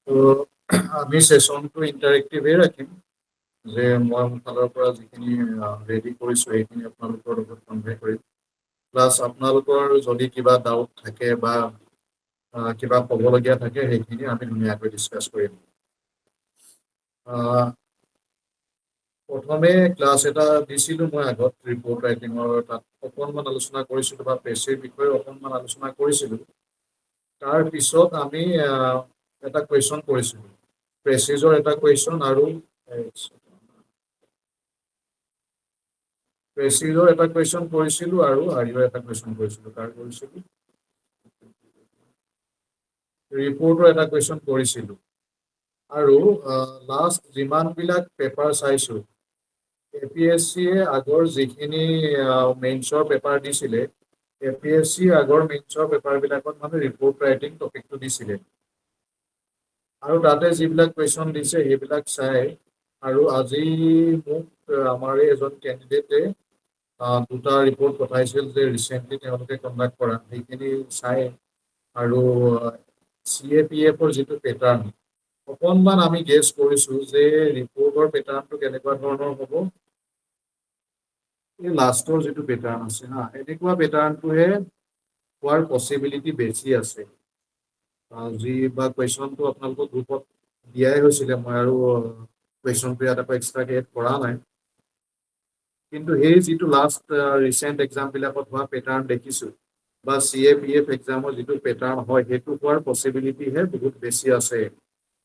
তো আমি সেশনটো ইণ্টাৰেক্টিভে ৰাখিম যে মই মোৰ ফালৰ পৰা যিখিনি ৰেডি কৰিছোঁ সেইখিনি আপোনালোকৰ লগত কনভে কৰিম প্লাছ আপোনালোকৰ যদি কিবা ডাউট থাকে বা কিবা ক'বলগীয়া থাকে সেইখিনি আমি ধুনীয়াকৈ ডিছকাছ কৰিম প্ৰথমে ক্লাছ এটা দিছিলোঁ মই আগত ৰিপৰ্ট ৰাইটিঙৰ তাত অকণমান আলোচনা কৰিছিলোঁ বা পেচিৰ বিষয়ে অকণমান আলোচনা কৰিছিলোঁ তাৰ পিছত আমি এটা কুৱেশ্যন কৰিছিলোঁ প্ৰেচিজৰ এটা কুৱেশ্যন আৰু প্ৰেচিজৰ এটা কুৱেশ্যন কৰিছিলোঁ আৰু আৰিঅ'ৰ এটা কুৱেশ্যন কৰিছিলোঁ তাৰ কৰিছিলোঁ ৰিপৰ্টৰ এটা কুৱেশ্যন কৰিছিলোঁ আৰু লাষ্ট যিমানবিলাক পেপাৰ চাইছোঁ APSCয়ে আগৰ যিখিনি মেইনছৰ পেপাৰ দিছিলে APSC আগৰ মেইনছৰ পেপাৰবিলাকত মানে ৰিপৰ্ট ৰাইটিং টপিকটো দিছিলে আৰু তাতে যিবিলাক কুৱেশ্যন দিছে সেইবিলাক চাই আৰু আজি মোক আমাৰ এজন কেণ্ডিডেটে দুটা ৰিপৰ্ট পঠাইছিল যে ৰিচেণ্টলি তেওঁলোকে কণ্ডাক্ট কৰা সেইখিনি চাই আৰু CAPFৰ যিটো পেটাৰ্ণ অকণমান আমি গেছ কৰিছোঁ যে ৰিপৰ্টৰ পেটাৰ্ণটো কেনেকুৱা ধৰণৰ হ'ব এই লাষ্টৰ যিটো পেটাৰ্ণ আছে এনেকুৱা পেটাৰ্ণটোহে হোৱাৰ পচিবিলিটি বেছি আছে যি বা কুৱেশ্যনটো আপোনালোকক গ্ৰুপত দিয়াই হৈছিলে মই আৰু কুৱেশ্যনটো ইয়াত আকৌ এক্সট্ৰাকৈ এড কৰা নাই কিন্তু সেই যিটো লাষ্ট ৰিচেণ্ট এক্সামবিলাকত হোৱা পেটাৰ্ণ দেখিছোঁ বা CAPF এক্সামৰ যিটো পেটাৰ্ণ হয় সেইটো হোৱাৰ পচিবিলিটিহে বহুত বেছি আছে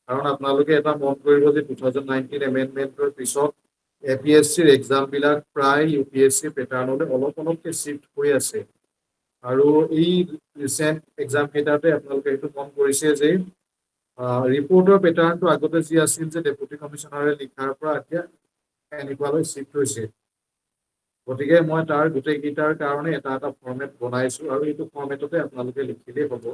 কাৰণ আপোনালোকে এটা মন কৰিব যে 2019 এমেণ্ডমেণ্টৰ পিছত APSCৰ এক্সামবিলাক প্ৰায় UPSC পেটাৰ্ণলৈ অলপকৈ শ্বিফ্ট হৈ আছে আৰু এই ৰিচেণ্ট এক্সামকেইটাতে আপোনালোকে এইটো মন কৰিছে যে ৰিপৰ্টৰ পেটাৰ্ণটো আগতে যি আছিল যে ডেপুটি কমিশ্যনাৰে লিখাৰ পৰা এতিয়া এনেকুৱালৈ শ্বিফ্ট হৈছে গতিকে মই তাৰ গোটেইকেইটাৰ কাৰণে এটা এটা ফৰ্মেট বনাইছোঁ আৰু এইটো ফৰ্মেটতে আপোনালোকে লিখিলেই হ'ব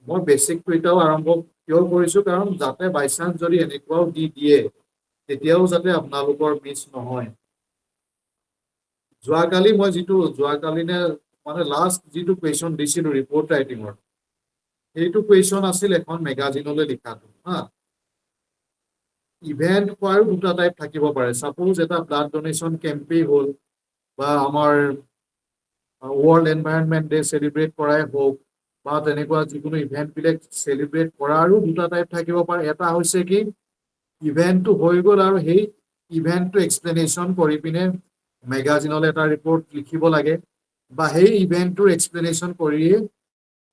মই বেছিকটো এতিয়াও আৰম্ভ কিয় কৰিছোঁ কাৰণ যাতে বাই চান্স যদি এনেকুৱাও দি দিয়ে তেতিয়াও যাতে আপোনালোকৰ মিছ নহয় যোৱাকালি মানে লাষ্ট যিটো কুৱেশ্যন দিছিলোঁ ৰিপৰ্ট ৰাইটিঙৰ সেইটো কুৱেশ্যন আছিল এখন মেগাজিনলৈ লিখাটো ইভেণ্ট হোৱাৰো দুটা টাইপ থাকিব পাৰে ছাপ'জ এটা ব্লাড ডনেশ্যন কেম্পেই হ'ল বা আমাৰ ৱৰ্ল্ড এনভাইৰনমেণ্ট ডে চেলিব্ৰেট কৰাই হওক বা তেনেকুৱা যিকোনো ইভেণ্টবিলাক চেলিব্ৰেট কৰাৰো দুটা টাইপ থাকিব পাৰে এটা হৈছে কি ইভেণ্টটো হৈ গ'ল আৰু সেই ইভেণ্টটো এক্সপ্লেনেশ্যন কৰি পিনে মেগাজিনলৈ এটা ৰিপৰ্ট লিখিব লাগে বা সেই ইভেণ্টটোৰ এক্সপ্লেনেশ্যন কৰিয়ে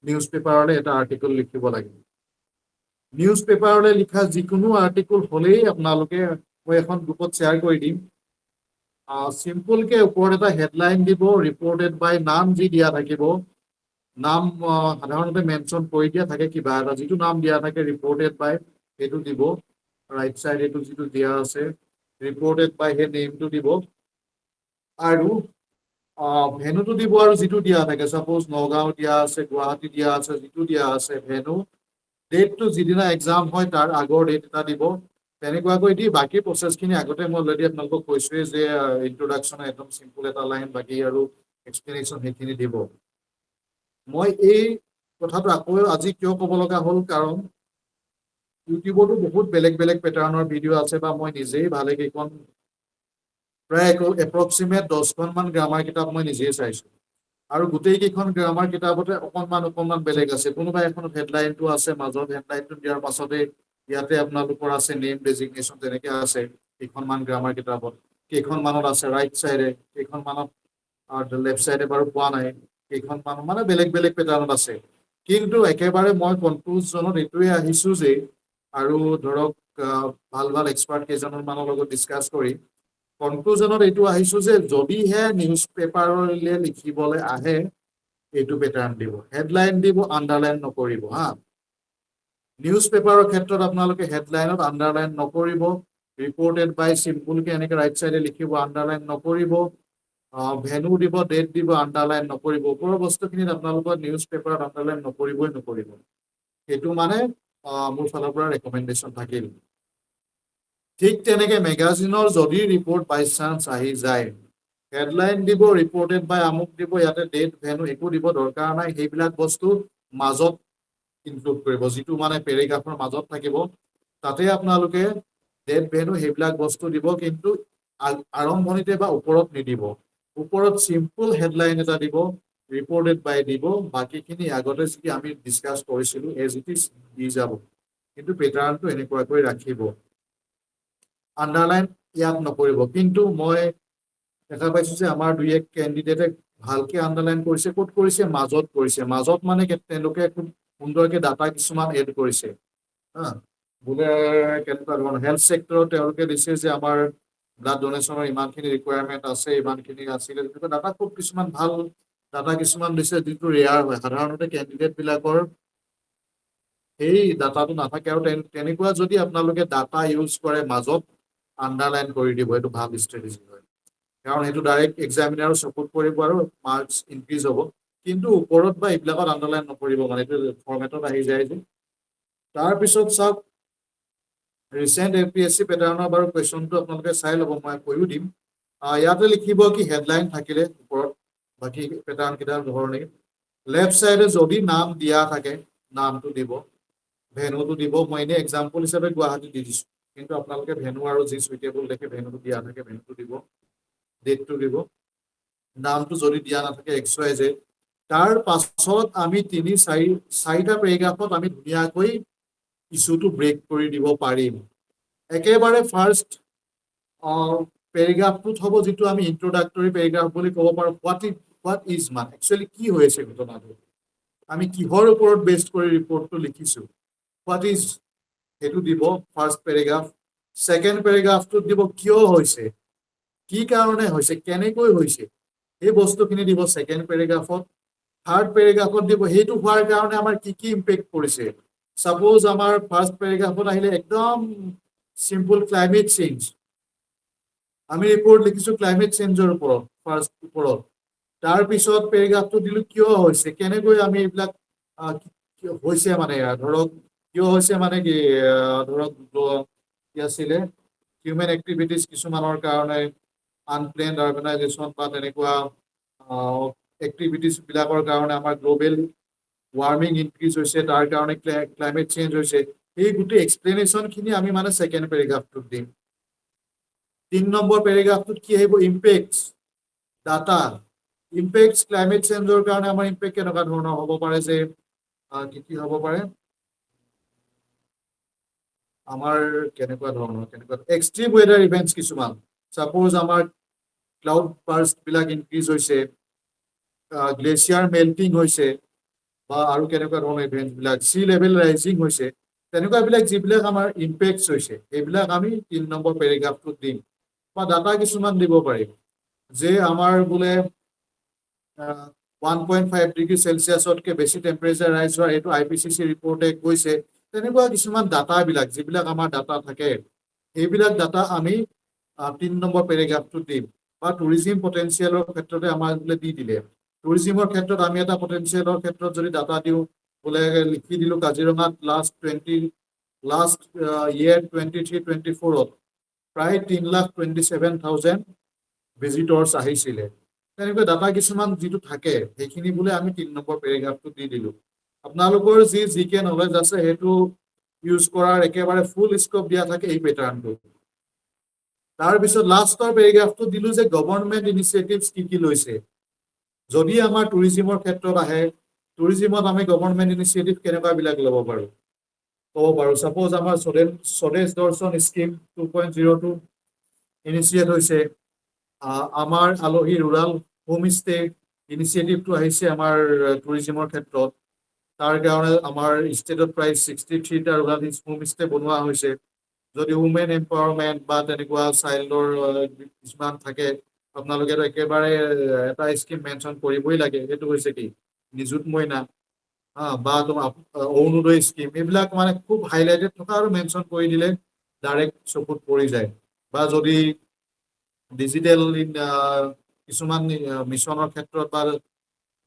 নিউজ পেপাৰলৈ এটা আৰ্টিকল লিখিব লাগে নিউজ পেপাৰলৈ লিখা যিকোনো আৰ্টিকল হ'লেই আপোনালোকে মই এখন গ্ৰুপত শ্বেয়াৰ কৰি দিম চিম্পলকৈ ওপৰত এটা হেডলাইন দিব ৰিপৰ্টেড বাই নাম যি দিয়া থাকিব নাম সাধাৰণতে মেনশ্যন কৰি দিয়া থাকে কিবা এটা যিটো নাম দিয়া থাকে ৰিপৰ্টেড বাই সেইটো দিব ৰাইট চাইড এইটো যিটো দিয়া আছে ৰিপৰ্টেড বাই সেই নেমটো দিব আৰু ভেনুটো দিব আৰু যিটো দিয়া থাকে ছাপ'জ নগাঁও দিয়া আছে গুৱাহাটী দিয়া আছে যিটো দিয়া আছে ভেনু ডেটটো যিদিনা এক্সাম হয় তাৰ আগৰ ডেট এটা দিব তেনেকুৱাকৈ দি বাকী প্ৰচেছখিনি আগতে মই অলৰেডি আপোনালোকক কৈছোঁৱেই যে ইন্ট্ৰডাকশ্যন একদম চিম্পল এটা লাইন বাকী আৰু এক্সপ্লেনেশ্যন সেইখিনি দিব মই এই কথাটো আকৌ আজি কিয় ক'ব লগা হ'ল কাৰণ ইউটিউবতো বহুত বেলেগ বেলেগ পেটাৰ্ণৰ ভিডিঅ' আছে বা মই নিজেই ভালেকেইখন প্ৰায় এপ্ৰক্সিমেট 10খনমান গ্ৰামাৰ কিতাপ মই নিজেই চাইছোঁ আৰু গোটেইকেইখন গ্ৰামাৰ কিতাপতে অকণমান বেলেগ আছে কোনোবা এখনত হেডলাইনটো আছে মাজত হেডলাইনটো দিয়াৰ পাছতে ইয়াতে আপোনালোকৰ আছে নেম ডেজিগনেশ্যন তেনেকৈ আছে কেইখনমান গ্ৰামাৰ কিতাপত কেইখনমানত আছে ৰাইট চাইডে কেইখনমানত লেফ্ট চাইডে বাৰু পোৱা নাই কেইখনমানত মানে বেলেগ বেলেগ পেটাৰ্ণত আছে কিন্তু একেবাৰে মই কনক্লুজনত এইটোৱে আহিছোঁ যে আৰু ধৰক ভাল ভাল এক্সপাৰ্ট কেইজনমানৰ লগত ডিছকাছ কৰি কনক্লুজনত এইটো আহিছোঁ যে যদিহে নিউজ পেপাৰলৈ লিখিবলৈ আহে এইটো পেটাৰ্ণ দিব হেডলাইন দিব আণ্ডাৰলাইন নকৰিব নিউজ পেপাৰৰ ক্ষেত্ৰত আপোনালোকে হেডলাইনত আণ্ডাৰলাইন নকৰিব ৰিপৰ্টেড বাই চিম্পলকৈ এনেকৈ ৰাইট চাইডে লিখিব আণ্ডাৰলাইন নকৰিব ভেনু দিব ডেট দিব আণ্ডাৰলাইন নকৰিব ওপৰৰ বস্তুখিনিত আপোনালোকৰ নিউজ পেপাৰত আণ্ডাৰলাইন নকৰিব সেইটো মানে মোৰ ফালৰ পৰা ৰেকমেণ্ডেশ্যন থাকিল ঠিক তেনেকৈ মেগাজিনৰ যদি ৰিপৰ্ট বাই চান্স আহি যায় হেডলাইন দিব ৰিপৰ্টেড বাই আমুক দিব ইয়াতে ডেট ভেনু একো দিব দৰকাৰ নাই সেইবিলাক বস্তু মাজত ইনক্লুড কৰিব যিটো মানে পেৰেগ্ৰাফৰ মাজত থাকিব তাতে আপোনালোকে ডেট ভেনু সেইবিলাক বস্তু দিব কিন্তু আৰম্ভণিতে বা ওপৰত নিদিব ওপৰত সিম্পল হেডলাইন এটা দিব ৰিপৰ্টেড বাই দিব বাকিখিনি আগতে যদি আমি ডিসকাস কৰিছিলো এজ ইট ইজ দি যাব কিন্তু পেটাৰ্নটো এনেকুৱাকৈ ৰাখিব আন্ডাৰলাইন ইয়াত নকৰিব কিন্তু মই দেখা পাইছো যে আমাৰ দুই এক ক্যান্ডিডেটে ভালকে আন্ডাৰলাইন কৰিছে ক'ত কৰিছে মাজত মানে তেওঁলোকে খুব সুন্দৰকে ডাটা কিছুমান এড কৰিছে হা বোলে কেনেকুৱা ধৰণৰ হেলথ সেক্টৰত তেওঁলোকে দিছে যে আমাৰ ব্লাড ডোনেশ্যনৰ ইমানখিনি ৰিকুৱাৰমেণ্ট আছে ইমানখিনি আছিলে ডাটা খুব কিছুমান ভাল ডাটা কিছুমান দিছে যিটো ৰেয়াৰ হয় সাধাৰণতে ক্যান্ডিডেট বিলাকৰ এই ডাটাটো নাথাকে আৰু তেনেকুৱা যদি আপোনালোকে ডাটা ইউজ কৰে মাজত আন্ডাৰলাইন কৰি দিব এইটো ভাল ষ্ট্ৰেটেজি হয় কাৰণ এইটো ডাইৰেক্ট এক্সামিনাৰৰ চকুত পৰিব আৰু মাৰ্কস ইনক্ৰিজ হ'ব কিন্তু ওপৰত বা এইবিলাকত আন্ডাৰলাইন নকৰিব মানে এইটো ফৰমেটত আহি যায় যে তাৰ পিছত চাওক ৰিসেন্ট এপিএসসি পেটাৰ্নৰ বাৰু কোৱেশ্চনটো আপোনালোকে চাই ল'ব মই কৈও দিম ইয়াতে লিখিব কি হেডলাইন থাকিলে ওপৰত বাকি পেটাৰ্ন কিটাৰ ধৰণে লেফট সাইডে যদি নাম দিয়া থাকে নামটো দিব ভেনুটো দিব মই এনে এক্সাম্পল হিচাপে গুৱাহাটী দি দিছো কিন্তু আপোনালোকে ভেনু আৰু যি সুইটেবল দেখে ভেনুটো দিয়া থাকে ভেনুটো দিব ডেটটো দিব নামটো যদি দিয়া নাথাকে XYZ তাৰ পাছত আমি 4টা পেৰাগ্ৰাফত আমি ধুনীয়াকৈ ইস্যুটো ব্ৰেক কৰি দিব পাৰিম একেবাৰে ফাৰ্স্ট পেৰাগ্ৰাফটোত হ'ব যিটো আমি ইন্ট্ৰোডাক্টৰী পেৰাগ্ৰাফ বুলি ক'ব পাৰো হোৱাট ইজ মানে একচুয়ালি কি হৈছে ঘটনাটো আমি কিহৰ ওপৰত বেস্ড কৰি ৰিপৰ্টটো লিখিছো হোৱাট ইজ এটো দিব ফাৰ্স্ট পেৰাগ্ৰাফ সেকেন্ড পেৰাগ্ৰাফটোত দিব কিয় হৈছে কি কাৰণে হৈছে কেনেকৈ হৈছে এই বস্তুখিনি দিব সেকেন্ড পেৰাগ্ৰাফত থাৰ্ড পেৰাগ্ৰাফত দিব হেতু হোৱাৰ কাৰণে আমাৰ কি ইম্পেক্ট কৰিছে সাপোজ আমাৰ ফাৰ্স্ট পেৰাগ্ৰাফত আহিলে একদম সিম্পল ক্লাইমেট চেঞ্জ আমি ৰিপৰ্ট লিখিছো ক্লাইমেট চেঞ্জৰ ওপৰত ফাৰ্স্ট ওপৰত তাৰ পিছত পেৰাগ্ৰাফটো দিলো কিয় হৈছে কেনেকৈ আমি এইবিলাক হৈছে মানে ধৰক কিয় হৈছে মানে কি ধৰক কি আছিলে হিউম্যান এক্টিভিটিজ কিছুমানৰ কাৰণে আনপ্লেন্ড অৰ্গানাইজেশন বা তেনেকুৱা এক্টিভিটিজ বিলাকৰ কাৰণে আমাৰ গ্লোবেল ওয়াৰ্মিং ইনক্ৰিজ হৈছে তাৰ কাৰণে ক্লাইমেট চেঞ্জ হৈছে এই গুটি এক্সপ্লেনেশন খিনি আমি মানে সেকেন্ড পেৰাগ্ৰাফটোত দিম 3 নম্বৰ পেৰাগ্ৰাফটোত কি আহিব ইম্পেক্টস ডাটা ইম্পেক্টস ক্লাইমেট চেঞ্জৰ কাৰণে আমাৰ ইম্পেক্ট কেনেকুৱা ধৰণৰ হ'ব পাৰে যে কি হ'ব পাৰে আমাৰ কেনেকুৱা ধৰণৰ এক্সট্ৰিম ওয়েদাৰ ইভেন্টস কিছুমান সাপোজ আমাৰ ক্লাউড বাৰ্ষ্ট বিলাক ইনক্ৰিজ হৈছে গ্লেচিয়াৰ মেল্টিং হৈছে বা আৰু কেনেকুৱা ধৰণৰ ইভেন্ট বিলাক সি লেভেল ৰাইজিং হৈছে তেনেকুৱা বিলাক যিবিলাক আমাৰ ইম্পেক্টস হৈছে এইবিলাক আমি 3 নম্বৰ পেৰাগ্ৰাফটোত দিম বা ডাটা কিছুমান দিব পাৰিম যে আমাৰ বোলে 1.5 ডিগ্ৰী সেলসিয়াছতকৈ বেছি টেম্পাৰেচাৰ ৰাইজ হোৱা এইটো আইপিসিসি ৰিপৰ্টে কৈছে তেনেকুৱা কিছুমান ডাটা বিলাক যিবিলাক আমাৰ ডাটা থাকে এইবিলাক ডাটা আমি 3 নম্বৰ পেৰাগ্ৰাফটোত দিম বা টুৰিজম পটেনশিয়ালৰ ক্ষেত্ৰতে আমাৰ বোলে দি দিলে টুৰিজমৰ ক্ষেত্ৰত আমি এটা পটেনশিয়ালৰ ক্ষেত্ৰত যদি ডাটা দিও বোলে লিখি দিলো কাজিৰঙাত লাষ্ট ইয়াৰ 23-24ত প্ৰায় 3,27,000 ভিজিটৰ্স আহিছিলে তেনেকৈ ডাটা কিছুমান যিটো থাকে সেইখিনি বোলে আমি 3 নম্বৰ পেৰাগ্ৰাফটোত দি দিলো আপোনালোকৰ যি জিকে নলেজ আছে হেতু ইউজ কৰাৰ একেবাৰে ফুল স্কোপ দিয়া থাকে এই পেটাৰ্নটো তাৰ পিছত লাষ্টৰ পেৰাগ্ৰাফটো দিলো যে গভৰ্নমেন্ট ইনিচিয়েটিভস কি লৈছে যদি আমাৰ টুৰিজমৰ ক্ষেত্ৰত আহে টুৰিজমত আমি গভৰ্নমেন্ট ইনিচিয়েটিভ কেনেকুৱা বিলাক ল'ব পাৰো সাপোজ আমাৰ স্বদেশ দৰ্শন স্কিম 2.02 ইনিচিয়েট হৈছে আমাৰ আলোহী ৰুৰাল হোম ষ্টে ইনিচিয়েটিভটো আহিছে আমাৰ টুৰিজমৰ ক্ষেত্ৰত তাৰ কাৰণে আমাৰ ষ্টেটত প্ৰায় 63টা ৰুৰাল হোম ষ্টে বনোৱা হৈছে যদি ওমেন এম্পাৱাৰমেন্ট বা তেনেকুৱা চাইল্ডৰ কিছুমান থাকে আপোনালোকে একেবাৰে এটা স্কিম মেনশন কৰিবই লাগে সেইটো হৈছে কি নিযুত মইনা বা তোমাৰ অৰুণোদয় স্কিম এইবিলাক মানে খুব হাইলাইটেড থকা আৰু মেনশন কৰি দিলে ডাইৰেক্ট চকুত পৰি যায় বা যদি ডিজিটেল কিছুমান মিছনৰ ক্ষেত্ৰত বা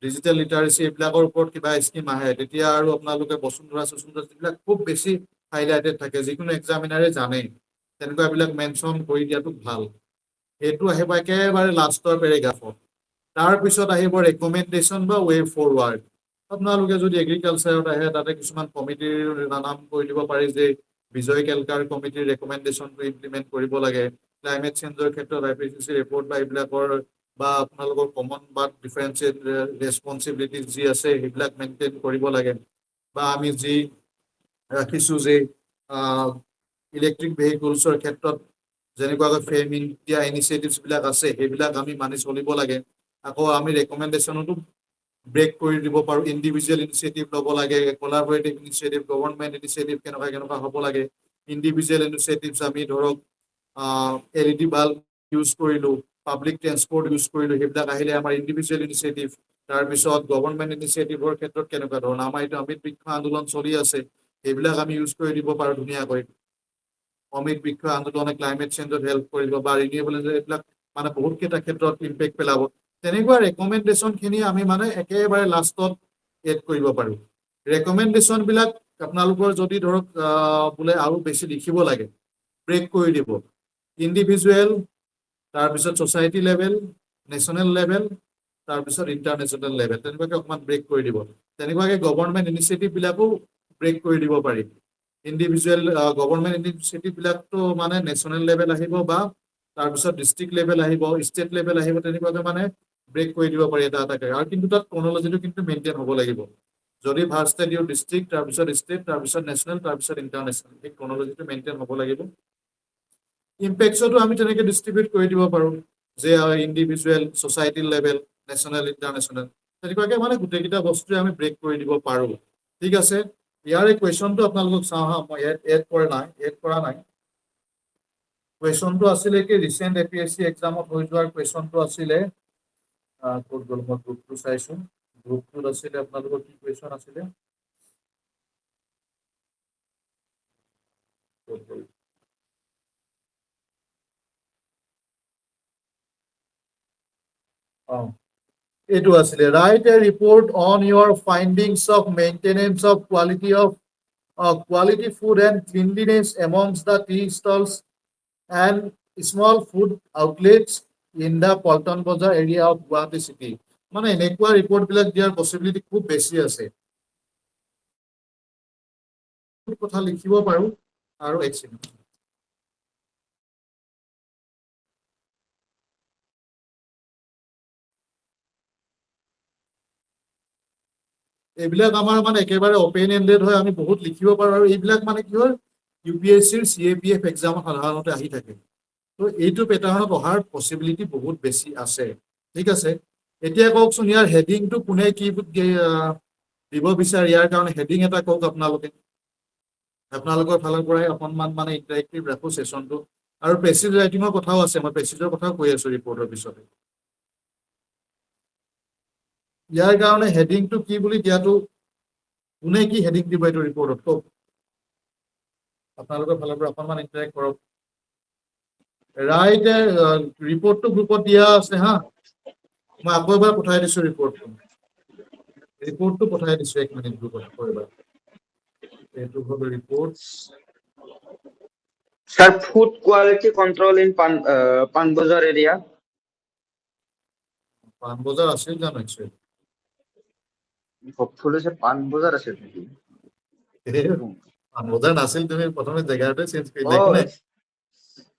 ডিজিটেল লিটাৰেসি এইবিলাকৰ ওপৰত কিবা স্কিম আহে তেতিয়া আৰু আপোনালোকে বসুন্ধৰা যিবিলাক খুব বেছি হাইলাইটেড থাকে যিকোনো এক্সামিনাৰে জানে তেনেকুৱা বিলাক মেনশন কৰি দিয়াটো ভাল এইটো আহিব একেবাৰে লাষ্টৰ পেৰাগ্ৰাফত তাৰ পিছত আহিব ৰেকমেন্ডেশন বা ৱে ফৰৱাৰ্ড আপোনালোকে যদি এগ্ৰিকালচাৰত আহে তাতে কিছুমান কমিটিৰ নাম কৈ দিব পাৰি যে বিজয় কেলকাৰ কমিটিৰ ৰেকমেণ্ডেশ্যনটো ইমপ্লিমেণ্ট কৰিব লাগে ক্লাইমেট চেঞ্জৰ ক্ষেত্ৰত IPCC ৰিপৰ্ট বা এইবিলাকৰ বা আপোনালোকৰ কমন বা ডিফাৰেঞ্চিয়েট ৰেছপনচিবিলিটিজ যি আছে সেইবিলাক মেইনটেইন কৰিব লাগে বা আমি যি ৰাখিছোঁ যে ইলেক্ট্ৰিক ভেহিকলছৰ ক্ষেত্ৰত যেনেকুৱাকৈ ফেম ইণ্ডিয়া ইনিচিয়েটিভছবিলাক আছে সেইবিলাক আমি মানি চলিব লাগে আকৌ আমি ৰেকমেণ্ডেশ্যনতো ব্ৰেক কৰি দিব পাৰোঁ ইণ্ডিভিজুৱেল ইনিচিয়েটিভ ল'ব লাগে কলাবৰেটিভ ইনিচিয়েটিভ গভৰ্ণমেণ্ট ইনিচিয়েটিভ কেনেকুৱা হ'ব লাগে ইণ্ডিভিজুৱেল ইনিচিয়েটিভছ আমি ধৰক LED বাল্ব ইউজ কৰিলোঁ পাব্লিক ট্ৰেন্সপৰ্ট ইউজ কৰিলোঁ সেইবিলাক আহিলে আমাৰ ইণ্ডিভিজুৱেল ইনিচিয়েটিভ তাৰপিছত গভৰ্ণমেণ্ট ইনিচিয়েটিভৰ ক্ষেত্ৰত কেনেকুৱা ধৰণৰ আমাৰ এইটো অমৃত বৃক্ষ আন্দোলন চলি আছে সেইবিলাক আমি ইউজ কৰি দিব পাৰোঁ ধুনীয়াকৈ অমৃত বৃক্ষ আন্দোলনে ক্লাইমেট চেঞ্জত হেল্প কৰিব বা ৰিনিউৱেবল এইবিলাক মানে বহুত কেইটা ক্ষেত্ৰত ইম্পেক্ট পেলাব তেনেকুৱা ৰেকমেণ্ডেশ্যনখিনি আমি মানে একেবাৰে লাষ্টত এড কৰিব পাৰোঁ ৰেকমেণ্ডেশ্যনবিলাক আপোনালোকৰ যদি ধৰক বোলে আৰু বেছি লিখিব লাগে ব্ৰেক কৰি দিব ইণ্ডিভিজুৱেল তাৰপিছত ছ'চাইটি লেভেল নেশ্যনেল লেভেল তাৰপিছত ইণ্টাৰনেশ্যনেল লেভেল তেনেকুৱাকৈ অকণমান ব্ৰেক কৰি দিব তেনেকুৱাকৈ গভৰ্ণমেণ্ট ইনিচিয়েটিভবিলাকো ব্ৰেক কৰি দিব পাৰি ইণ্ডিভিজুৱেল গভৰ্ণমেণ্ট ইনিচিয়েটিভবিলাকতো মানে নেশ্যনেল লেভেল আহিব বা তাৰপিছত ডিষ্ট্ৰিক্ট লেভেল আহিব ষ্টেট লেভেল আহিব তেনেকুৱাকৈ মানে ব্ৰেক কৰি দিব পাৰি এটা এটাকৈ আৰু কিন্তু তাত ক্ৰনলজিটো কিন্তু মেইনটেইন হ'ব লাগিব যদি ফাৰ্ষ্ট দিওঁ ডিষ্ট্ৰিক্ট তাৰপিছত ষ্টেট তাৰপিছত নেশ্যনেল তাৰপিছত ইণ্টাৰনেশ্যনেল এই ক্ৰনলজিটো মেইনটেইন হ'ব লাগিব ইম্পেক্টছতো আমি তেনেকৈ ডিষ্ট্ৰিবিউট কৰি দিব পাৰোঁ যে individual society level national international তেনেকুৱাকৈ মানে গোটেইকেইটা বস্তুৱে আমি ব্ৰেক কৰি দিব পাৰোঁ ঠিক আছে ইয়াৰে কুৱেশ্যনটো আপোনালোকক চাওঁ হা মই এড কৰা নাই কুৱেশ্যনটো আছিলে কি ৰিচেণ্ট APSC এক্সামত হৈ যোৱাৰ কুৱেশ্যনটো আছিলে ক'ত গ'ল মই গ্ৰুপটো চাইছোঁ গ্ৰুপটোত আছিলে আপোনালোকৰ কি কুৱেশ্যন আছিলে ক'ত গ'ল এইটো আছিলে write a report on your findings of maintenance of quality food and cleanliness amongst the tea stalls and small food outlets in the Paltan Bazar area of Guwahati city. মানে এনেকুৱা ৰিপৰ্টবিলাক দিয়াৰ পচিবিলিটি খুব বেছি আছে কথা লিখিব পাৰোঁ আৰু এইবিলাক আমাৰ মানে একেবাৰে অপেন এণ্ডেড হয় আমি বহুত লিখিব পাৰোঁ আৰু এইবিলাক মানে কি হয় UPSCৰ CAPF এক্সামত সাধাৰণতে আহি থাকে তো এইটো পেটাৰ্ণত অহাৰ পচিবিলিটি বহুত বেছি আছে ঠিক আছে এতিয়া কওকচোন ইয়াৰ হেডিংটো কোনে কি দিব বিচাৰে ইয়াৰ কাৰণে হেডিং এটা কওক আপোনালোকৰ ফালৰ পৰাই অকণমান মানে ইণ্টাৰেক্টিভ ৰাখোঁ ছেশ্যনটো আৰু পেচিজ ৰাইটিঙৰ কথাও আছে মই পেচিজৰ কথাও কৈ আছোঁ ৰিপৰ্টৰ পিছতে ইয়াৰ কাৰণে হেডিংটো কি বুলি দিয়াটো কোনে কি হেডিং দিব এইটো ৰিপৰ্টত কওক আপোনালোকৰ ফালৰ পৰা অকণমান ইণ্টাৰেক্ট কৰক ৰাইট ৰিপৰ্টটো গ্ৰুপত দিয়া আছে হা মই আকৌ এবাৰ পঠাই দিছোঁ ৰিপৰ্টটো পঠাই দিছোঁ 1 মিনিট গ্ৰুপত আকৌ এবাৰ এইটো হ'ল report Sir, food quality control in Panbazar area. Panbazar আছিল জানো একচুৱেলি Hopefully, sir, Panbazar আছে নাকি? পানবজাৰ নাছিল তুমি প্ৰথমে জেগাটোৱে চেঞ্জ কৰি Oh, দিলা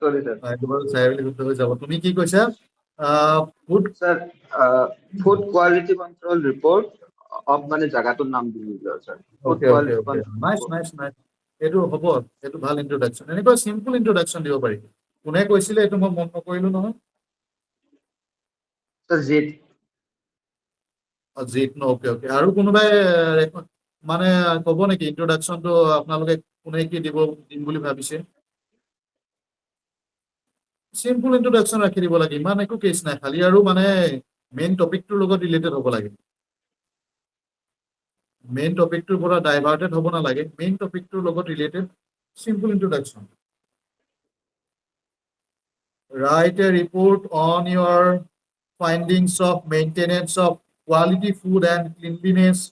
sorry, sir. চাই বুলি শুদ্ধ হৈ যাব তুমি কি কৈছা food Sir, food quality control report of মানে জাগাটোৰ নাম দিলো sir. Food okay quality nice এইটো হ'ব এইটো ভাল ইন্ট্ৰোডাকশ্যন এনেকুৱা চিম্পল ইন্ট্ৰোডাকশ্যন দিব পাৰি কোনে কৈছিলে এইটো মই মন নকৰিলো নহয় sir জিত ন ওকে আৰু কোনোবাই মানে ক'ব নেকি ইন্ট্ৰোডাকশ্যনটো আপোনালোকে কোনে কি দিম বুলি ভাবিছে চিম্পল ইন্ট্ৰোডাকশ্যন ৰাখি দিব লাগে ইমান একো কেছ নাই খালি আৰু মানে মেইন টপিকটোৰ লগত ৰিলেটেড হ'ব লাগে মেইন টপিকটোৰ পৰা ডাইভাৰ্টেড হ'ব নালাগে মেইন টপিকটোৰ লগত related simple introduction write a report on your findings of maintenance of quality food and cleanliness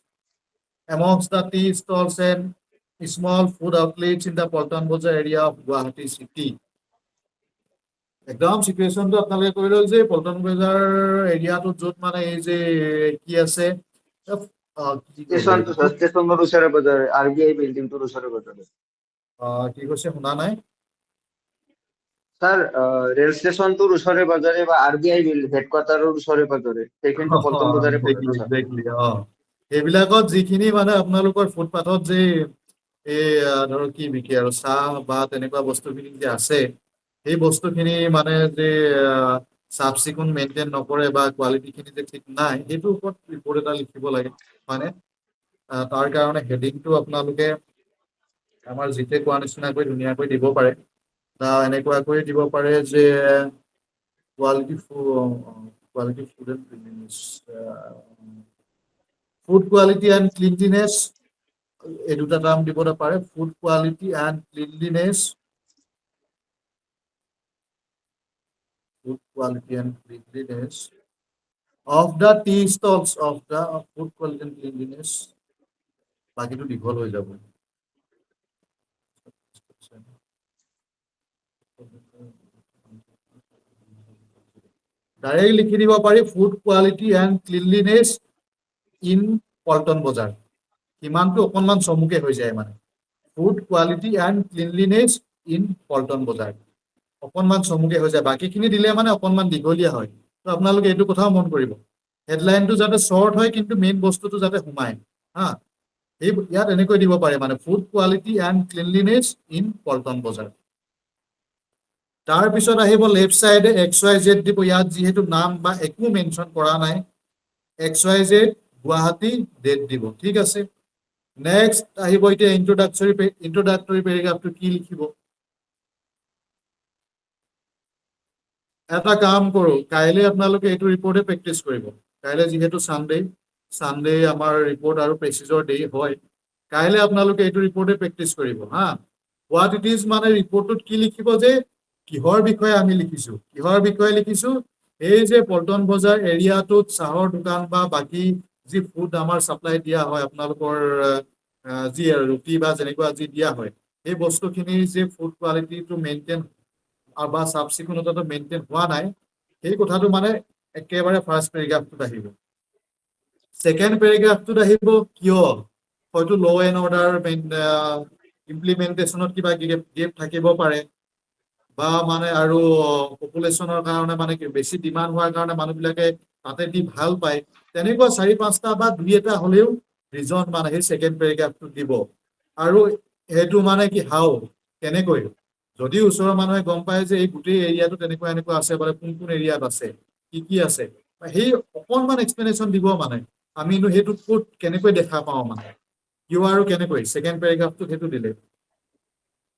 amongst the tea stalls and small food outlets in the Paltan Bazar area of Guwahati city একদম সিচুৱেশ্যনটো আপোনালোকে কৈ লওক যে পল্টন বজাৰ এৰিয়াটোত য'ত মানে এই যে কি আছে কি কৰিব লাগিব? ষ্টেচনৰ ওচৰে পাজৰে RBI বিল্ডিংটোৰ ওচৰে পাজৰে কি কৈছে শুনা নাই? স্যাৰ ৰেল ষ্টেচনটোৰ ওচৰে পাজৰে বা RBI হেডকোৱাৰ্টাৰৰ ওচৰে পাজৰে সেইখিনিতো পল্টন বজাৰে পৰে ন স্যাৰ। Exactly, এইবিলাকত যিখিনি মানে আপোনালোকৰ ফুটপাথত যে এই ধৰক কি বিকে আৰু চাহ বা তেনেকুৱা বস্তুখিনি যে আছে, সেই বস্তুখিনি মানে যে চাফ চিকুণ মেইনটেইন নকৰে বা কোৱালিটি খিনি যে ঠিক নাই, সেইটোৰ ওপৰত ৰিপৰ্ট এটা লিখিব লাগে, হয়নে? তাৰ কাৰণে হেডিংটো আপোনালোকে আমাৰ জিতে কোৱা নিচিনাকৈ ধুনীয়াকৈ দিব পাৰে, এনেকুৱাকৈ দিব পাৰে যে quality quality food and cleanliness, food quality and cleanliness, এই দুটা টার্ম দিব পাৰে, food quality and cleanliness, food quality and cleanliness of the tea stalls, of the food quality and cleanliness, বাকিটো দীঘল হৈ যাব। ডাইৰেক্ট লিখি দিব পাৰি food quality and cleanliness in Paltan বজাৰ। কিমানটো অকণমান চমুকে হৈ যায় মানে, food quality and cleanliness in Paltan বজাৰ অকণমান চমুকে হৈ যায়, বাকীখিনি দিলে মানে অকণমান দীঘলীয়া হয়। তো আপোনালোকে এইটো কথাও মন কৰিব, হেডলাইনটো যাতে শ্বৰ্ট হয় কিন্তু মেইন বস্তুটো যাতে সোমায়। ইয়াত এনেকৈ দিব পাৰে মানে food quality and cleanliness in Paltan বজাৰ। তাৰপিছত আহিব লেফ্ট চাইডে XYZ দিব, ইয়াত যিহেতু নাম বা একো মেনশ্যন কৰা নাই, XYZ গুৱাহাটী ডেট দিব, ঠিক আছে। নেক্সট আহিব এতিয়া ইন্ট্ৰডাক্টৰী পেৰেগ্ৰাফটো কি লিখিব। এটা কাম কৰোঁ, কাইলৈ আপোনালোকে এইটো ৰিপৰ্টে প্ৰেক্টিচ কৰিব। কাইলৈ যিহেতু চানডে আমাৰ ৰিপৰ্ট আৰু প্ৰেচিজৰ ডে হয়, কাইলৈ আপোনালোকে এইটো ৰিপৰ্টে প্ৰেক্টিচ কৰিব হোৱাট ইট ইজ, মানে ৰিপৰ্টটোত কি লিখিব যে কিহৰ বিষয়ে আমি লিখিছোঁ, কিহৰ বিষয়ে লিখিছোঁ, এই যে পল্টন বজাৰ এৰিয়াটোত চাহৰ দোকান বা বাকী যি ফুড আমাৰ ছাপ্লাই দিয়া হয়, আপোনালোকৰ যি ৰুটি বা যেনেকুৱা যি দিয়া হয়, সেই বস্তুখিনিৰ যে ফুড কোৱালিটিটো মেইনটেইন বা চাফ চিকুণতাটো মেইনটেইন হোৱা নাই, সেই কথাটো মানে একেবাৰে ফাৰ্ষ্ট পেৰেগ্ৰাফটোত আহিব। ছেকেণ্ড পেৰেগ্ৰাফটোত আহিব কিয়, হয়তো ল এণ্ড অৰ্ডাৰ ইমপ্লিমেণ্টেশ্যনত কিবা গেপ থাকিব পাৰে, বা মানে আৰু পপুলেশ্যনৰ কাৰণে মানে বেছি ডিমাণ্ড হোৱাৰ কাৰণে মানুহবিলাকে তাতে দি ভাল পায়, তেনেকুৱা 4-5টা বা 2-এটা হ'লেও ৰিজন মানে সেই ছেকেণ্ড পেৰেগ্ৰাফটো দিব। আৰু সেইটো মানে কি কেনেকৈ, যদি ওচৰৰ মানুহে গম পায় যে এই গোটেই এৰিয়াটো তেনেকুৱা এনেকুৱা আছে, মানে কোন কোন এৰিয়াত আছে, কি আছে, সেই অকণমান এক্সপ্লেনেশ্যন দিব মানে আমিনো সেইটো ক'ত কেনেকৈ দেখা পাওঁ, মানে কিয় আৰু কেনেকৈ, ছেকেণ্ড পেৰেগ্ৰাফটো সেইটো দিলে।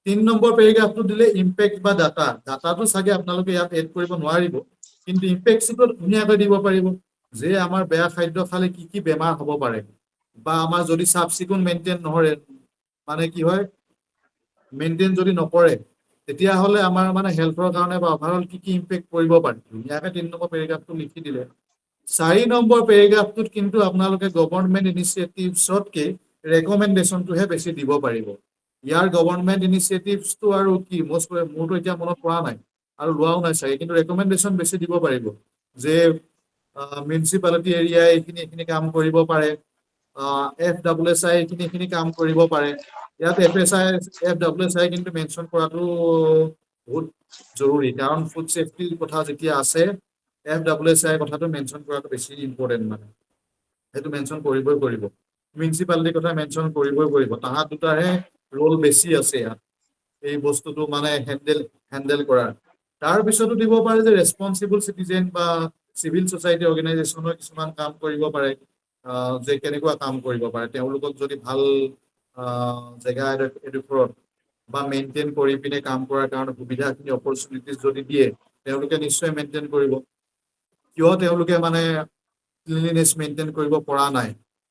3 নম্বৰ পেৰেগ্ৰাফটো দিলে ইম্পেক্ট বা ডাটাটো চাগে আপোনালোকে ইয়াত এড কৰিব নোৱাৰিব, কিন্তু ইম্পেক্টটো ধুনীয়াকৈ দিব পাৰিব যে আমাৰ বেয়া খাদ্য খালে কি কি বেমাৰ হ'ব পাৰে, বা আমাৰ যদি চাফ চিকুণ মেইনটেইন নহয়, মানে কি হয় মেইনটেইন যদি নকৰে, তেতিয়াহ'লে আমাৰ মানে হেল্থৰ কাৰণে বা অভাৰঅল কি কি ইম্পেক্ট পৰিব পাৰে, ধুনীয়াকৈ 3 নম্বৰ পেৰেগ্ৰাফটো লিখি দিলে। 4 নম্বৰ পেৰেগ্ৰাফটোত কিন্তু আপোনালোকে গভৰ্ণমেণ্ট ইনিচিয়েটিভছতকৈ ৰেকমেণ্ডেশ্যনটোহে বেছি দিব পাৰিব। ইয়াৰ গভৰ্ণমেণ্ট ইনিচিয়েটিভছটো আৰু কি মোৰতো এতিয়া মনত পৰা নাই আৰু লোৱাও নাই চাগে, কিন্তু ৰেকমেণ্ডেশ্যন বেছি দিব পাৰিব যে মিউনিচিপালিটি এৰিয়াই এইখিনি কাম কৰিব পাৰে, FSSAI এইখিনি কাম কৰিব পাৰে। ইয়াত FSSAI কিন্তু মেনশ্যন কৰাটো বহুত জৰুৰী, কাৰণ ফুড ছেফটিৰ কথা যেতিয়া আছে, FSSAI কথাটো মেনশ্যন কৰাটো বেছি ইম্পৰ্টেণ্ট, মানে সেইটো মেনশ্যন কৰিবই কৰিব। মিউনিচিপালিটিৰ কথা মেনশ্যন কৰিবই কৰিব, তাহাঁত দুটাৰহে ৰোল বেছি আছে ইয়াত এই বস্তুটো মানে হেণ্ডেল কৰাৰ। তাৰপিছতো দিব পাৰে যে ৰেছপনচিবল চিটিজেন বা চিভিল ছ'চাইটি অৰ্গেনাইজেশ্যনৰ কিছুমান কাম কৰিব পাৰে, যে কেনেকুৱা কাম কৰিব পাৰে, তেওঁলোকক যদি ভাল জেগা এডোখৰত বা মেইনটেইন কৰি পিনে কাম কৰাৰ কাৰণে সুবিধাখিনি অপৰচুনিটিজ যদি দিয়ে, তেওঁলোকে নিশ্চয় মেইনটেইন কৰিব। কিয় তেওঁলোকে মানে ক্লিনলিনেছ মেইনটেইন কৰিব পৰা নাই,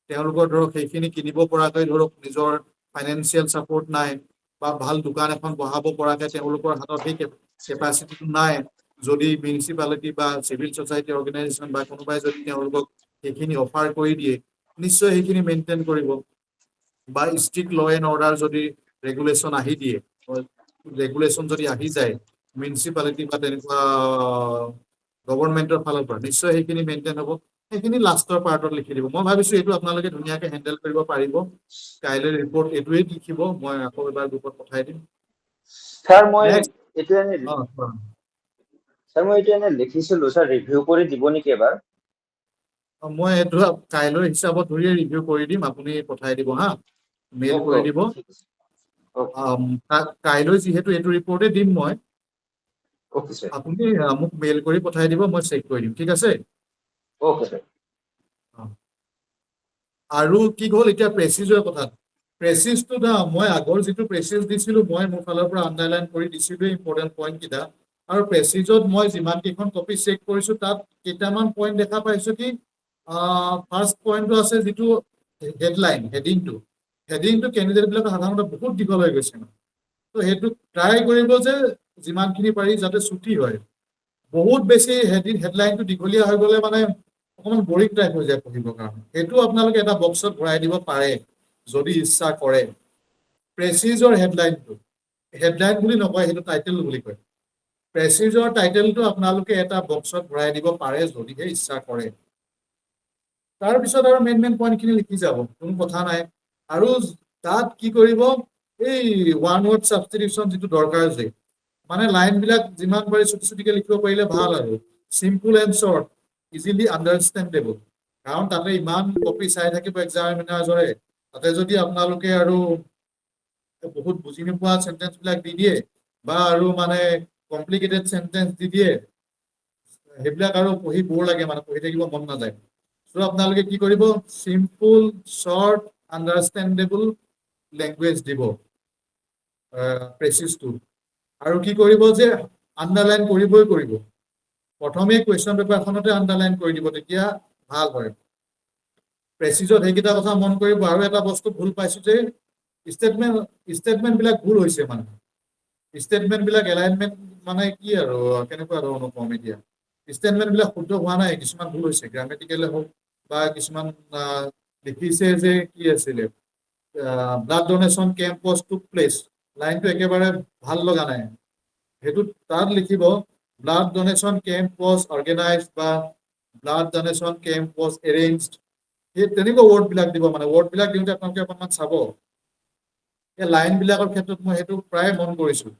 তেওঁলোকৰ ধৰক সেইখিনি কিনিব পৰাকৈ ধৰক নিজৰ ফাইনেন্সিয়েল ছাপৰ্ট নাই, বা ভাল দোকান এখন বহাব পৰাকৈ তেওঁলোকৰ হাতত সেই কেপাচিটিটো নাই। যদি মিউনিচিপালিটি বা চিভিল ছ'চাইটি অৰ্গেনাইজেশ্যন বা কোনোবাই যদি তেওঁলোকক সেইখিনি অফাৰ কৰি দিয়ে, নিশ্চয় সেইখিনি মেইনটেইন কৰিব। বা ষ্ট্ৰিক্ট ল এণ্ড অৰ্ডাৰ যদি ৰেগুলেশ্যন আহি যায় মিউনিচিপালিটি বা তেনেকুৱা গভৰ্ণমেণ্টৰ ফালৰ পৰা, নিশ্চয় সেইখিনি মেইনটেইন হ'ব। সেইখিনি লাষ্টৰ পাৰ্টত লিখি দিব মই ভাবিছো এইটো আপোনালোকে ধুনীয়াকে হেণ্ডেল কৰিব পাৰিব কাইলৈ ৰিপৰ্ট এইটোৱে লিখিব মই আকৌ এবাৰ গ্ৰুপত পঠাই দিম স্যাৰ মই নেক্সট এইটো এনে স্যাৰ মই এইটো এনে লিখিছিলো স্যাৰ ৰিভিউ কৰি দিব নেকি এবাৰ মই এইটো কাইলৈ হিচাপত ধৰি ৰিভিউ কৰি দিম আপুনি পঠাই দিব হা মেইল ওকে কৰি ওকে দিব ঠিক আছে ওকে কাইলৈ যিহেতু এইটো ৰিপৰ্টে দিম মই ওকে স্যাৰ আপুনি মোক মেইল কৰি পঠাই দিব মই চেক কৰি দিম ঠিক আছে ওকে স্যাৰ আৰু কি হ'ল এতিয়া প্ৰেচিজৰ কথা প্ৰেচিজটো মই আগৰ যিটো প্ৰেচিজ দিছিলো মই মোৰ ফালৰ পৰা আণ্ডাৰলাইন কৰি দিছিলো ইম্পৰ্টেণ্ট পইণ্ট কেইটা আৰু প্ৰেচিজত মই যিমান কেইখন কপি চেক কৰিছো তাত কেইটামান পইণ্ট দেখা পাইছো কি ফাৰ্ষ্ট পইণ্টটো আছে যিটো হেডলাইন হেডিংটো কেণ্ডিডেট বিলাক সাধাৰণতে বহুত দীঘল হৈ গৈছে তো সেইটো ট্ৰাই কৰিব যে যিমানখিনি পাৰি যাতে ছুটি হয় বহুত বেছি হেডলাইনটো দীঘলীয়া হৈ গ'লে মানে অকণমান বৰিং টাইপ হৈ যায় পঢ়িবৰ কাৰণে সেইটো আপোনালোকে এটা বক্সত ভৰাই দিব পাৰে যদি ইচ্ছা কৰে প্ৰেচিজৰ হেডলাইন বুলি নকয় সেইটো টাইটেল বুলি কয় প্ৰেচিজৰ টাইটেলটো আপোনালোকে এটা বক্সত ভৰাই দিব পাৰে যদিহে ইচ্ছা কৰে তাৰপিছত আৰু মেইন পইণ্টখিনি লিখি যাব কোনো কথা নাই আৰু তাত কি কৰিব এই ওৱান ৱৰ্ড ছাবষ্টিটিউশ্যন যিটো দৰকাৰ যে মানে লাইনবিলাক যিমান পাৰি চুটি চুটিকে লিখিব পাৰিলে ভাল আৰু চিম্পুল এণ্ড শ্বৰ্ট ইজিলি আণ্ডাৰষ্টেণ্ডেবল কাৰণ তাতে ইমান কপি চাই থাকিব এক্সামিনাৰজনে তাতে যদি আপোনালোকে আৰু বহুত বুজি নোপোৱা চেণ্টেন্সবিলাক দি দিয়ে বা আৰু মানে কমপ্লিকেটেড চেণ্টেন্স দি দিয়ে সেইবিলাক আৰু পঢ়ি বৰ লাগে মানে পঢ়ি থাকিব মন নাযায় চ' আপোনালোকে কি কৰিব চিম্পুল শ্বৰ্ট আণ্ডাৰষ্টেণ্ডেবল লেংগুৱেজ দিব প্ৰেচিজটো আৰু কি কৰিব যে আণ্ডাৰলাইন কৰিবই কৰিব প্ৰথমেই কুৱেশ্যন পেপাৰখনতে আণ্ডাৰলাইন কৰি দিব তেতিয়া ভাল হয় প্ৰেচিজত সেইকেইটা কথা মন কৰিব আৰু এটা বস্তু ভুল পাইছো যে ষ্টেটমেণ্টবিলাক ভুল হৈছে মানে ষ্টেটমেণ্টবিলাক এলাইনমেণ্ট মানে কি আৰু কেনেকুৱা ধৰণৰ কম এতিয়া ষ্টেটমেণ্টবিলাক শুদ্ধ হোৱা নাই কিছুমান ভুল হৈছে গ্ৰামেটিকেলে হওক বা কিছুমান লিখিছে যে কি আছিলে blood donation camp was took place লাইনটো একেবাৰে ভাল লগা নাই সেইটো তাত লিখিব blood donation camp was organised বা blood donation camp was arranged সেই তেনেকুৱা ৱৰ্ডবিলাক দিব মানে ৱৰ্ডবিলাক দিওঁতে আপোনালোকে অকণমান চাব এই লাইনবিলাকৰ ক্ষেত্ৰত মই সেইটো প্ৰায় মন কৰিছোঁ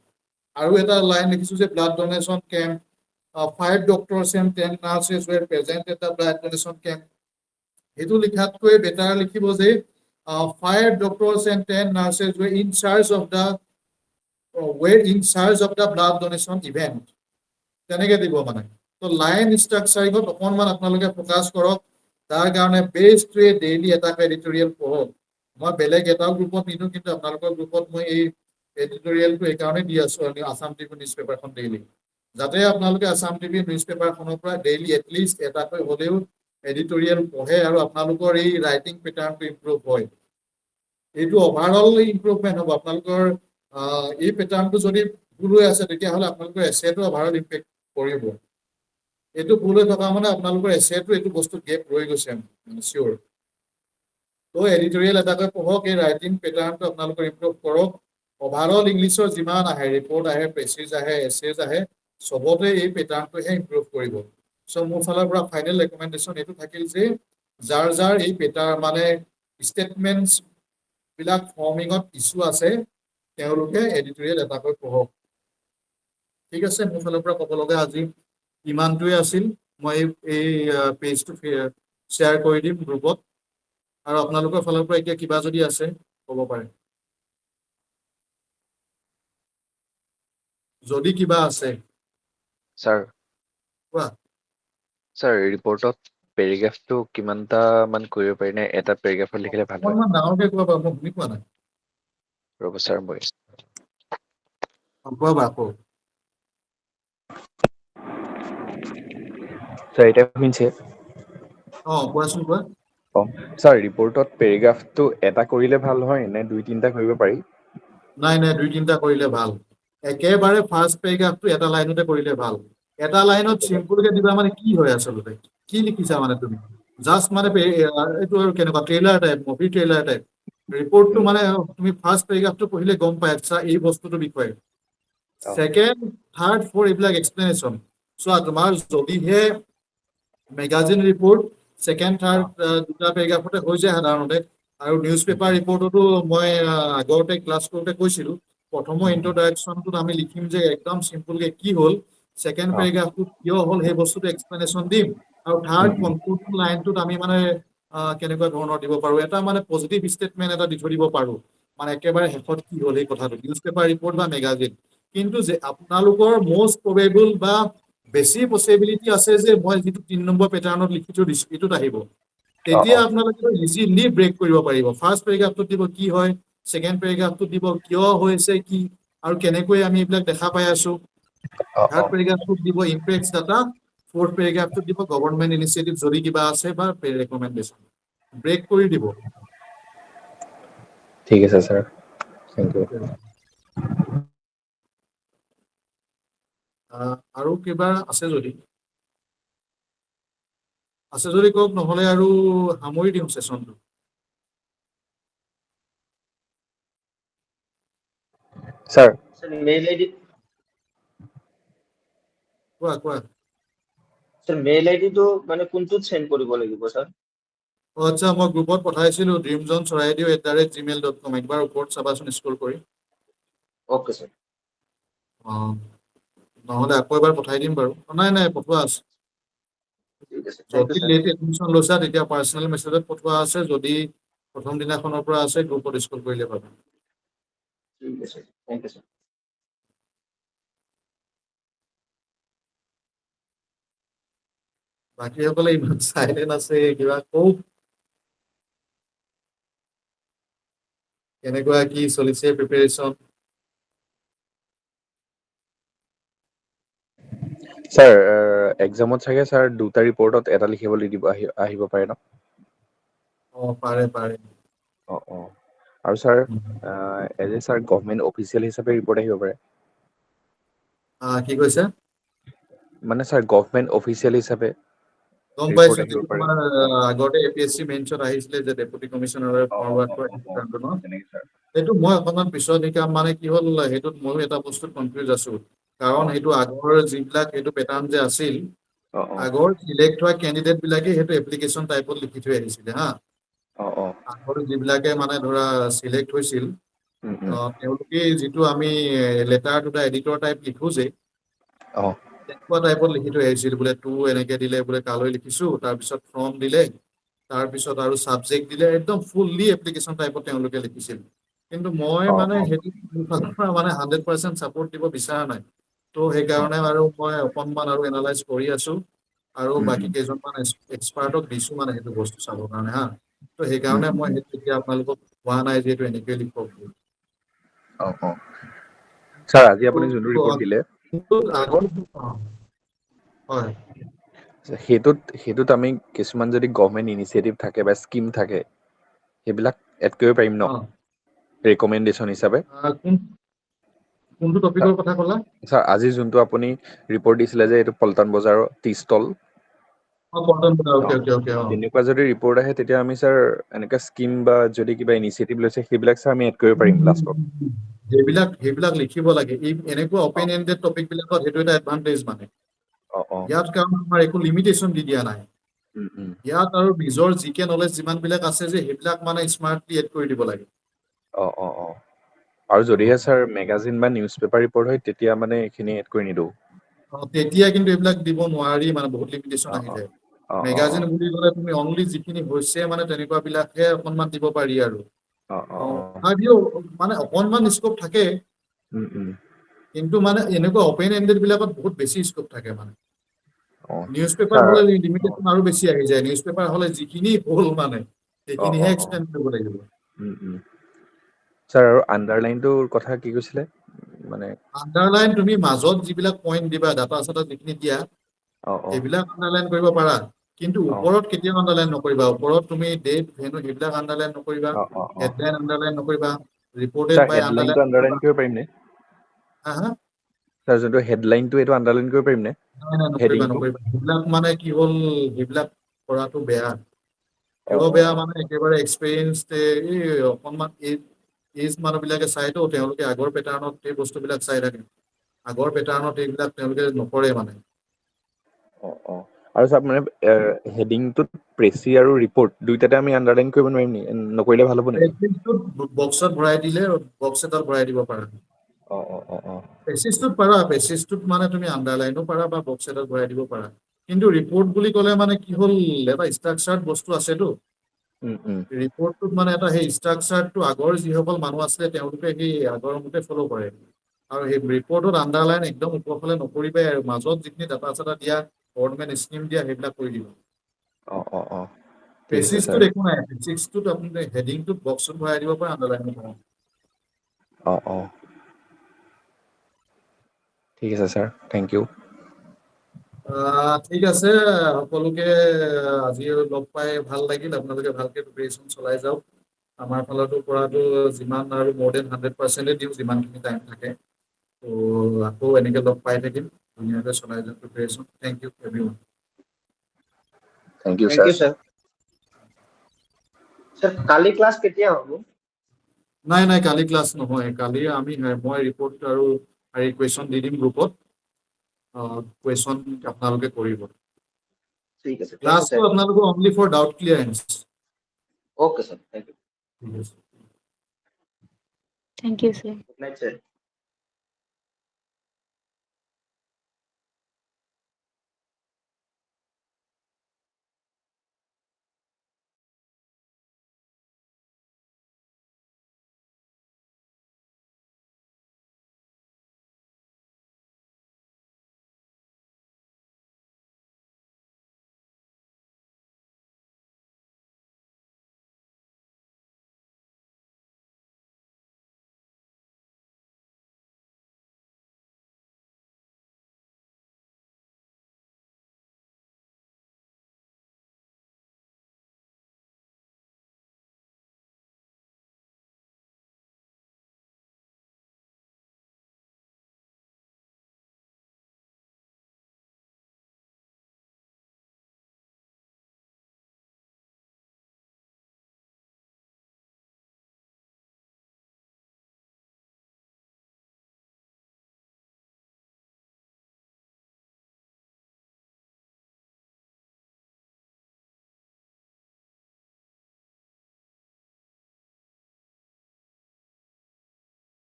আৰু এটা লাইন লিখিছোঁ যে blood donation camp 5 doctors and 10 nurses were present at the blood donation camp সেইটো লিখাতকৈ বেটাৰ লিখিব যে 5 doctors and 10 nurses were in charge of the blood donation event তেনেকে দিব মানে তো লাইন ষ্ট্ৰাকচাৰিঙত অকণমান আপোনালোকে ফ'কাছ কৰক তাৰ কাৰণে বেষ্টটোৱে ডেইলি এটা এডিটৰিয়েল পঢ়ক মই বেলেগ এটা গ্ৰুপত নিদিওঁ কিন্তু আপোনালোকৰ গ্ৰুপত মই এই এডিটৰিয়েলটো এইকাৰণে দি আছো আছাম ট্ৰিবিউন নিউজ পেপাৰখন ডেইলি যাতে আপোনালোকে আছাম ট্ৰিবিউন নিউজ পেপাৰখনৰ পৰা ডেইলি এটলিষ্ট এটাকৈ হ'লেও এডিটৰিয়েল পঢ়ে আৰু আপোনালোকৰ এই ৰাইটিং পেটাৰ্ণটো ইম্প্ৰুভ হয় এইটো অভাৰঅল ইম্প্ৰুভমেণ্ট হ'ব আপোনালোকৰ এই পেটাৰ্ণটো যদি ভুল হৈ আছে তেতিয়াহ'লে আপোনালোকৰ এছেটো অভাৰঅল ইম্পেক্ট কৰিব এইটো ভুল হৈ থকা মানে আপোনালোকৰ এছেটো এইটো বস্তু গেপ ৰৈ গৈছে চিয়'ৰ তো এডিটৰিয়েল এটাকৈ পঢ়ক এই ৰাইটিং পেটাৰ্ণটো আপোনালোকৰ ইম্প্ৰুভ কৰক অভাৰঅল ইংলিছৰ যিমান আহে ৰিপৰ্ট আহে প্ৰেচিজ আহে এছেজ আহে চবতে এই পেটাৰ্ণটোহে ইম্প্ৰুভ কৰিব চ' মোৰ ফালৰ পৰা ফাইনেল ৰেকমেণ্ডেশ্যন এইটো থাকিল যে যাৰ এই পেটাৰ্ণ মানে ষ্টেটমেণ্টছবিলাক ফৰ্মিঙত ইছ্যু আছে তেওঁলোকে এডিটৰিয়েল এটাকৈ পঢ়ক ঠিক আছে মোৰ ফালৰ পৰা ক'ব লগা আজি ইমানটোৱে আছিল মই এই পেজটো শ্বেয়াৰ কৰি দিম গ্ৰুপত আৰু আপোনালোকৰ ফালৰ পৰা এতিয়া কিবা যদি আছে ক'ব পাৰে যদি কিবা আছে স্যাৰ কোৱা স্যাৰ ৰিপৰ্টত পেৰাগ্ৰাফটো কিমানটা মান কৰিব পাৰি নে এটা পেৰাগ্ৰাফত লিখিলে ভাল হয় অকণমান ডাঙৰকৈ কোৱা বাৰু মই শুনি পোৱা নাই ৰ'ব স্যাৰ মই কোৱা বা আকৌ স্যাৰ এতিয়া শুনিছে কোৱাচোন কোৱা স্যাৰ ৰিপৰ্টত পেৰাগ্ৰাফটো এটা কৰিলে ভাল হয় নে দুই তিনিটা কৰিব পাৰি নাই দুই তিনিটা কৰিলে ভাল একেবাৰে ফাৰ্ষ্ট পেৰাগ্ৰাফটো এটা লাইনতে কৰিলে ভাল এটা লাইনত চিম্পুলকে দিবা মানে কি হয় আচলতে কি লিখিছা মানে তুমি জাষ্ট মানে এইটো আৰু কেনেকুৱা trailer type movie trailer type ৰিপৰ্টটো মানে তুমি ফাৰ্ষ্ট পেৰাগ্ৰাফটো পঢ়িলে গম পাই আচ্ছা এই বস্তুটোৰ বিষয়ে ছেকেণ্ড থাৰ্ড ফ'ৰ এইবিলাক এক্সপ্লেনেশ্যন চোৱা তোমাৰ যদিহে মেগাজিন ৰিপৰ্ট ছেকেণ্ড থাৰ্ড দুটা পেৰাগ্ৰাফতে হৈ যায় সাধাৰণতে আৰু নিউজ পেপাৰ ৰিপৰ্টতো মই আগতে ক্লাছ কৰোঁতে কৈছিলোঁ প্ৰথমৰ ইন্ট্ৰডাকশ্যনটোত আমি লিখিম যে একদম চিম্পলকে কি হ'ল ছেকেণ্ড অ। পেৰাগ্ৰাফটোত কিয় হ'ল সেই বস্তুটো এক্সপ্লেনেশ্যন দিম আৰু থাৰ্ড কনক্লুজন লাইনটোত আমি মানে কেনেকুৱা ধৰণৰ দিব পাৰোঁ এটা মানে পজিটিভ ষ্টেটমেণ্ট এটা দি থৈ দিব পাৰোঁ মানে একেবাৰে শেষত কি হ'ল এই কথাটো নিউজ পেপাৰ ৰিপৰ্ট বা মেগাজিন কিন্তু যে আপোনালোকৰ মষ্ট প্ৰবেবল বা বেছি পচিবিলিটি আছে যে মই যিটো 3 নম্বৰ পেটাৰ্ণত লিখি থৈ দিছোঁ এইটোত আহিব অ তেতিয়া অ আপোনালোকে ইজিলি ব্ৰেক কৰিব পাৰিব ফাৰ্ষ্ট পেৰাগ্ৰাফটোত দিব কি হয় ছেকেণ্ড পেৰাগ্ৰাফটোত দিব কিয় হৈছে কি আৰু কেনেকৈ আমি এইবিলাক দেখা পাই আছো অ অ থাৰ্ড পেৰাগ্ৰাফটোত দিব ইম্পেক্টছ ডাটা ফ'ৰ্থ পেৰাগ্ৰাফটোত দিব গভৰ্ণমেণ্ট ইনিচিয়েটিভ যদি কিবা আছে বা ৰেকমেণ্ডেশ্যন ব্ৰেক কৰি দিব ঠিক আছে ছাৰ থেংক ইউ আৰু কিবা আছে যদি কওক নহ'লে আৰু সামৰি দিওঁ ছেশ্যনটো ছাৰ স্যাৰ মেইল আইডি কোৱা স্যাৰ মেইল আইডিটো মানে কোনটোত সেন্ড কৰিব লাগিব স্যাৰ আচ্ছা মই গ্ৰুপত পঠাইছিলোঁ dreamzone@gmail.com একবাৰ ওপৰত চাবাচোন স্ক্ৰল কৰি ওকে স্যাৰ নহ'লে আকৌ এবাৰ পঠাই দিম বাৰু নাই পঠোৱা আছে ঠিক আছে থ্যাংক ইউ যদি স্যাৰ লেট এডমিশ্যন লৈছা তেতিয়া পাৰ্চনেল মেছেজত পঠোৱা আছে যদি প্ৰথম দিনাখনৰ পৰা আছে গ্ৰুপত স্ক্ৰল কৰিলে পাবা ঠিক আছে থ্যাংক ইউ স্যাৰ বাকীসকলে ইমান চাইলেণ্ট আছে কিবা কওক কেনেকুৱা কি চলিছে প্ৰিপেৰেশ্যন ছাৰ এক্সামত চাগে ছাৰ দুটা ৰিপৰ্টত এটা লিখিবলৈ দিব আহিব পাৰে ন পাৰে অ অ আৰু sir as a sir government official হিচাপে ৰিপৰ্ট আহিব পাৰে কি কৈছে মানে ছাৰ গভমেণ্ট অফিচিয়েল হিচাপে গম ৰিপৰ্ট পাইছো আহিব যিটো পাৰে তোমাৰ আগতে APSC মেইনছত আহিছিলে যে ডেপুটি কমিশ্যনাৰে ফৰৱাৰ্ড কৰে তেনেকে ছাৰ সেইটো মই অকণমান পিছত শিকাম মানে কি হ'ল সেইটোত ময়ো এটা বস্তুত কনফিউজ আছো কাৰণ অ সেইটো আগৰ যিবিলাক সেইটো পেটাৰ্ণ যে আছিল অ অ আগৰ চিলেক্ট হোৱা কেণ্ডিডেট বিলাকে সেইটো এপ্লিকেশ্যন টাইপত লিখি থৈ আহিছিলে হা অ অ আগৰ যিবিলাকে মানে ধৰা চিলেক্ট হৈছিল উম, উম, তেওঁলোকে যিটো আমি লেটাৰ দুটা এডিটৰ টাইপ লিখো যে অ তেনেকুৱা টাইপত লিখি থৈ আহিছিল বোলে টু এনেকে দিলে বোলে তালৈ লিখিছো তাৰপিছত ফ্ৰম দিলে তাৰপিছত আৰু ছাবজেক্ট দিলে একদম ফুল্লি এপ্লিকেশ্যন টাইপত তেওঁলোকে লিখিছিল কিন্তু মই অ মানে অ সেইটো ফালৰ পৰা মানে 100% ছাপোৰ্ট দিব বিচৰা নাই ত' অ সেইকাৰণে আৰু মই অকণমান আৰু এনালাইজ কৰি আছো আৰু উম, বাকী উম, কেইজনমান এক্সপাৰ্টক দিছো মানে সেইটো বস্তু চাবৰ কাৰণে হা ত' উম, সেইকাৰণে মই উম, সেইটো এতিয়া আপোনালোকক কোৱা নাই যিহেতু এনেকে লিখক বুলি অ অ ছাৰ আজি আপুনি যোনটো ৰিপৰ্ট দিলে কিন্তু আগৰ হয় সেইটোত আমি কিছুমান যদি গভমেণ্ট ইনিচিয়েটিভ থাকে বা স্কিম থাকে সেইবিলাক এড কৰিব পাৰিম ন অ ৰেকমেণ্ডেশ্যন হিচাপে কোনটো টপিকৰ কথা ক'লা ছাৰ আজি যোনটো আপুনি ৰিপৰ্ট দিছিলে যে এইটো পল্টন বজাৰৰ টি ষ্টল তেনেকুৱা যদি ৰিপৰ্ট আহে তেতিয়া আমি ছাৰ এনেকুৱা স্কিম বা যদি কিবা ইনিচিয়েটিভ লৈছে সেইবিলাক ছাৰ আমি এড কৰিব পাৰিম লাষ্টত সেইবিলাক লিখিব লাগে এনেকুৱা অ অপেন এণ্ডেড টপিক বিলাকত সেইটো এটা এডভান্টেজ মানে অ অ ইয়াত কাৰণ আমাৰ একো লিমিটেশ্যন দি দিয়া নাই উম ইয়াত আৰু নিজৰ জিকে নলেজ যিমান বিলাক আছে যে সেইবিলাক মানে স্মাৰ্টলি এড কৰি দিব লাগে অ অ অ আৰু যদিহে ছাৰ মেগাজিন বা নিউজ পেপাৰ ৰিপৰ্ট হয় তেতিয়া মানে এইখিনি এড কৰি নিদিওঁ তেতিয়া কিন্তু এইবিলাক দিব নোৱাৰি মানে বহুত লিমিটেশ্যন অ আহি অ যায় অ অ অ মেগাজিন বুলি ক'লে তুমি অনলি যিখিনি হৈছে মানে তেনেকুৱা বিলাকহে অকনমান দিব পাৰি আৰু তথাপিও মানে অকনমান স্কোপ থাকে উম কিন্তু মানে এনেকুৱা অপেন এণ্ডেড বিলাকত বহুত বেছি স্কোপ থাকে মানে অ নিউজ পেপাৰ ছাৰ হ'লে অ লিমিটেশ্যন আৰু বেছি আহি যায় নিউজ পেপাৰ হ'লে যিখিনি হ'ল মানে অ অ সেইখিনিহে অ এক্সটেণ্ড কৰিব লাগিব ছাৰ আৰু আণ্ডাৰলাইনটোৰ কথা কি কৈছিলে মানে আণ্ডাৰলাইন তুমি মাজত যিবিলাক পইণ্ট দিবা ডাটা চাটা যিখিনি দিয়া অ অ সেইবিলাক আণ্ডাৰলাইন কৰিব পাৰা কিন্তু অ ওপৰত কেতিয়াও আণ্ডাৰলাইন নকৰিবা ওপৰত তুমি ডেট ভেনু সেইবিলাক আণ্ডাৰলাইন নকৰিবা অ অ অ হেডলাইন আণ্ডাৰলাইন নকৰিবা ৰিপৰ্টেড ছাৰ বাই হেডলাইনটো আণ্ডাৰলাইন কৰিব পাৰিম নে হা ছাৰ যোনটো হেডলাইনটো এইটো আণ্ডাৰলাইন কৰিব পাৰিম নে নাই হেডিংটো নকৰিবা সেইবিলাক মানে কি হ'ল সেইবিলাক কৰাটো বেয়া অ কিয় অ বেয়া অ মানে একেবাৰে এক্সপিৰিয়েঞ্চ এই অকনমান এইজ মানুহ বিলাকে চাইতো তেওঁলোকে আগৰ পেটাৰ্ণত এই বস্তুবিলাক চাই থাকে আগৰ পেটাৰ্ণত এইবিলাক তেওঁলোকে নকৰে মানে অ অ আৰু চাওক মানে হেডিংটোত প্ৰেচি আৰু ৰিপৰ্ট দুইটাতে আমি আণ্ডাৰলাইন কৰিব নোৱাৰিম নি নকৰিলে ভাল হ'ব নেকি বক্সত ভৰাই দিলে বক্স এটাত ভৰাই দিব পাৰা অ পেচিছটোত পাৰা পেচিছটোত মানে তুমি আণ্ডাৰলাইনো পাৰা বা বক্স এটাত ভৰাই দিব পাৰা কিন্তু ৰিপৰ্ট বুলি ক'লে মানে কি হ'ল এটা ষ্ট্ৰাকচাৰ্ড বস্তু আছেতো ৰিপৰ্টটোত মানে এটা সেই ষ্ট্ৰাকচাৰটো আগৰ যিসকল মানুহ আছিলে তেওঁলোকে সেই আগৰ মতে ফ'ল' কৰে আৰু সেই ৰিপৰ্টত আণ্ডাৰলাইন একদম ওপৰফালে নকৰিবাই আৰু মাজত যিখিনি ডাটা চাটা দিয়া গভৰ্ণমেণ্ট স্কিম দিয়া সেইবিলাক কৰি দিব অ ঠিক আছে ছাৰ পেচিছটোত একো নাই পেচিছটোত আপুনি হেডিংটোত বক্সত ভৰাই দিব পাৰে আণ্ডাৰলাইন কৰিব অ ঠিক আছে ছাৰ থেংক ইউ ঠিক আছে সকলোকে আজি লগ পাই ভাল লাগিল আপোনালোকে ভালকে প্ৰিপেৰেশ্যন চলাই যাওক আমাৰ ফালতো পৰাটো যিমান আৰু more than 100% দিওঁ যিমানখিনি টাইম থাকে ত' আকৌ এনেকে লগ পাই থাকিম ধুনীয়াকৈ চলাই যাওক preparation thank you everyone thank you thank sir you sir sir কালি ক্লাস কেতিয়া হ'ব নাই কালি ক্লাছ নহয় কালি মই ৰিপৰ্ট আৰু কুৱেশ্যন দি দিম গ্ৰুপত কুৱেশ্যন আপোনালোকে কৰিব ঠিক আছে থ্যাংক ইউ ক্লাছটো স্যাৰ আপোনালোকৰ only for doubt clearance okay sir thank you ঠিক আছে Thank you, sir. Good night sir